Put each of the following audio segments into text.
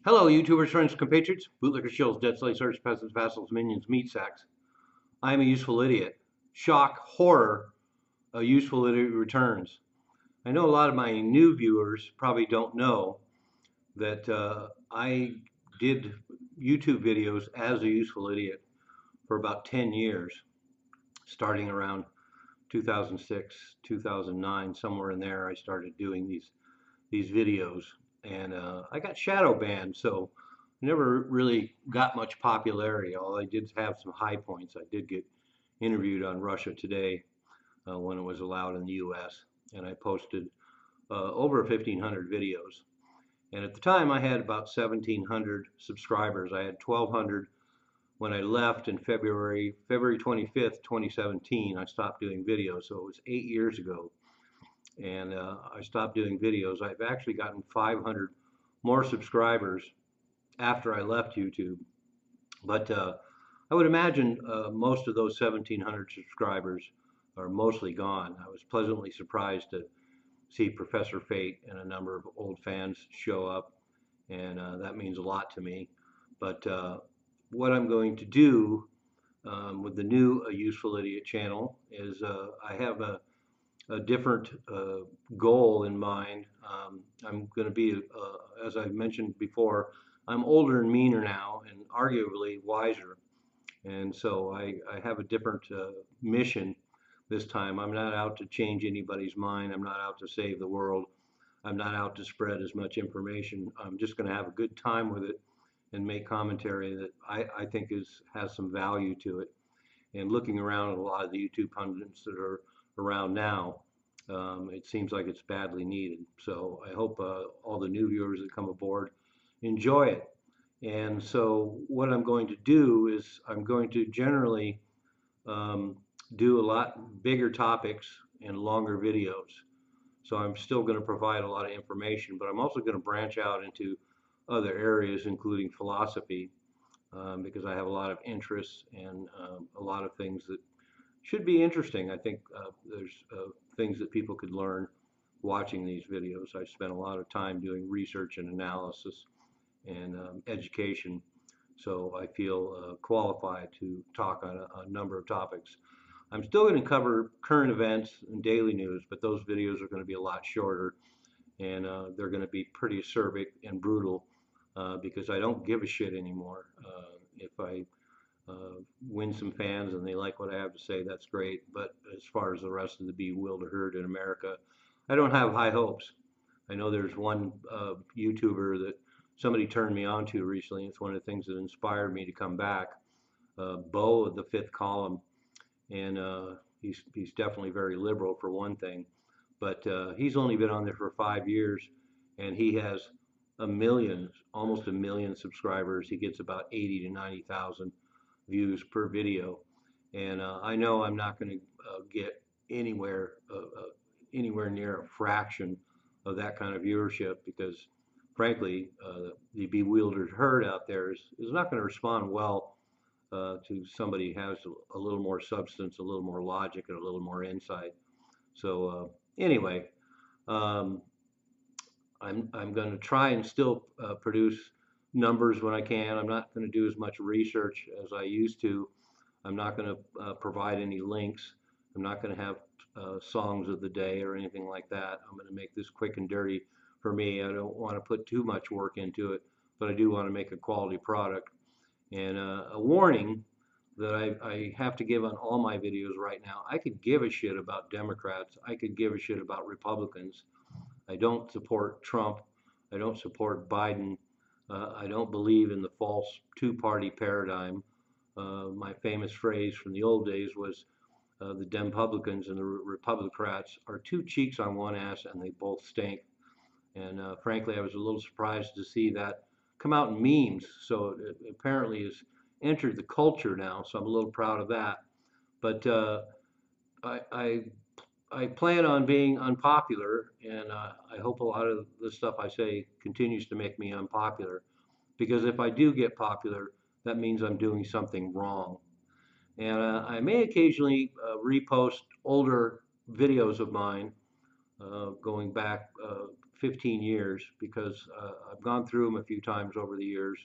Hello, YouTubers, friends, compatriots, bootlickers, shills, dead slaves, serfs, peasants, vassals, minions, meat sacks. I am a useful idiot. Shock, horror, a useful idiot returns. I know a lot of my new viewers probably don't know that I did YouTube videos as a useful idiot for about 10 years, starting around 2006, 2009, somewhere in there. I started doing these videos, and I got shadow banned, so never really got much popularity. Although I did have some high points. I did get interviewed on Russia Today when it was allowed in the U.S., and I posted over 1,500 videos. And at the time, I had about 1,700 subscribers. I had 1,200 when I left in February 25th, 2017. I stopped doing videos, so it was 8 years ago, and I stopped doing videos. I've actually gotten 500 more subscribers after I left YouTube. But I would imagine most of those 1,700 subscribers are mostly gone. I was pleasantly surprised to see Professor Fate and a number of old fans show up, and that means a lot to me. But what I'm going to do with the new Useful Idiot channel is I have a different goal in mind. I'm going to be, as I mentioned before, I'm older and meaner now, and arguably wiser. And so I have a different mission this time. I'm not out to change anybody's mind. I'm not out to save the world. I'm not out to spread as much information. I'm just going to have a good time with it and make commentary that I think has some value to it. And looking around at a lot of the YouTube pundits that are around now, it seems like it's badly needed. So I hope all the new viewers that come aboard enjoy it. And so what I'm going to do is I'm going to generally do a lot bigger topics and longer videos. So I'm still going to provide a lot of information, but I'm also going to branch out into other areas, including philosophy, because I have a lot of interests and a lot of things that should be interesting. I think there's things that people could learn watching these videos. I spent a lot of time doing research and analysis and education, so I feel qualified to talk on a number of topics. I'm still going to cover current events and daily news, but those videos are going to be a lot shorter, and they're going to be pretty acerbic and brutal because I don't give a shit anymore. If I win some fans and they like what I have to say, that's great. But as far as the rest of the bewildered herd in America, I don't have high hopes. I know there's one YouTuber that somebody turned me on to recently. It's one of the things that inspired me to come back. Bo of the Fifth Column, and he's definitely very liberal for one thing, but he's only been on there for 5 years, and he has almost a million subscribers. He gets about 80 to 90,000 views per video, and I know I'm not going to get anywhere near a fraction of that kind of viewership because, frankly, the bewildered herd out there is not going to respond well to somebody who has a little more substance, a little more logic, and a little more insight. So anyway, I'm going to try and still produce numbers when I can. I'm not going to do as much research as I used to. I'm not going to provide any links. I'm not going to have songs of the day or anything like that. I'm going to make this quick and dirty for me. I don't want to put too much work into it, but I do want to make a quality product. And a warning that I have to give on all my videos right now. I could give a shit about Democrats. I could give a shit about Republicans. I don't support Trump. I don't support Biden. I don't believe in the false two-party paradigm. My famous phrase from the old days was the Dempublicans and the Republicrats are two cheeks on one ass and they both stink. And frankly, I was a little surprised to see that come out in memes. So it apparently has entered the culture now. So I'm a little proud of that. But I plan on being unpopular, and I hope a lot of the stuff I say continues to make me unpopular. Because if I do get popular, that means I'm doing something wrong. And I may occasionally repost older videos of mine going back 15 years because I've gone through them a few times over the years,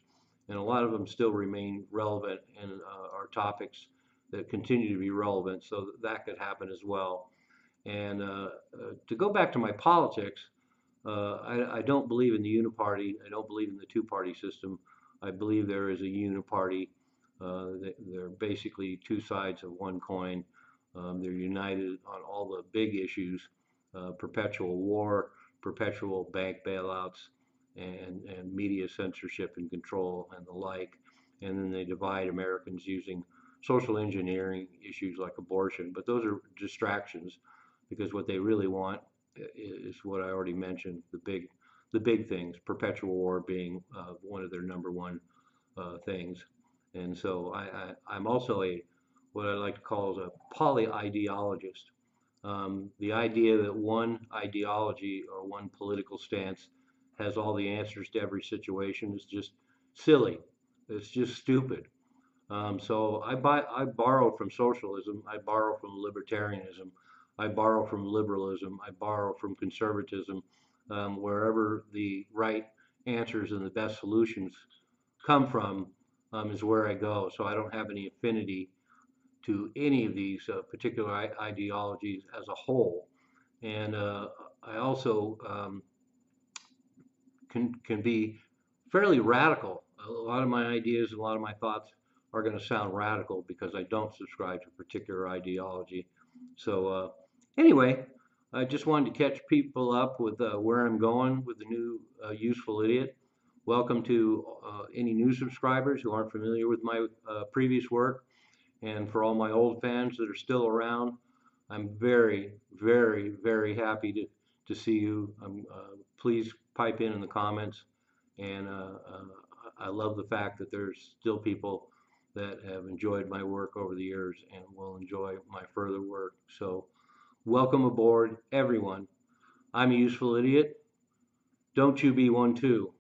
and a lot of them still remain relevant and are topics that continue to be relevant. So that could happen as well. And to go back to my politics, I don't believe in the uniparty. I don't believe in the two-party system. I believe there is a uniparty. They're basically two sides of one coin. They're united on all the big issues, perpetual war, perpetual bank bailouts, and media censorship and control and the like. And then they divide Americans using social engineering issues like abortion. But those are distractions because what they really want is what I already mentioned, the big things, perpetual war being one of their number one things. And so I'm also what I like to call as a polyideologist. The idea that one ideology or one political stance has all the answers to every situation is just silly. It's just stupid. So I borrow from socialism. I borrow from libertarianism. I borrow from liberalism. I borrow from conservatism. Wherever the right answers and the best solutions come from is where I go. So I don't have any affinity to any of these particular ideologies as a whole. And I also can be fairly radical. A lot of my ideas, a lot of my thoughts are going to sound radical because I don't subscribe to a particular ideology. So anyway, I just wanted to catch people up with where I'm going with the new Useful Idiot. Welcome to any new subscribers who aren't familiar with my previous work. And for all my old fans that are still around, I'm very, very, very happy to see you. Please pipe in the comments. And I love the fact that there's still people that have enjoyed my work over the years and will enjoy my further work. So welcome aboard, everyone. I'm a useful idiot. Don't you be one too.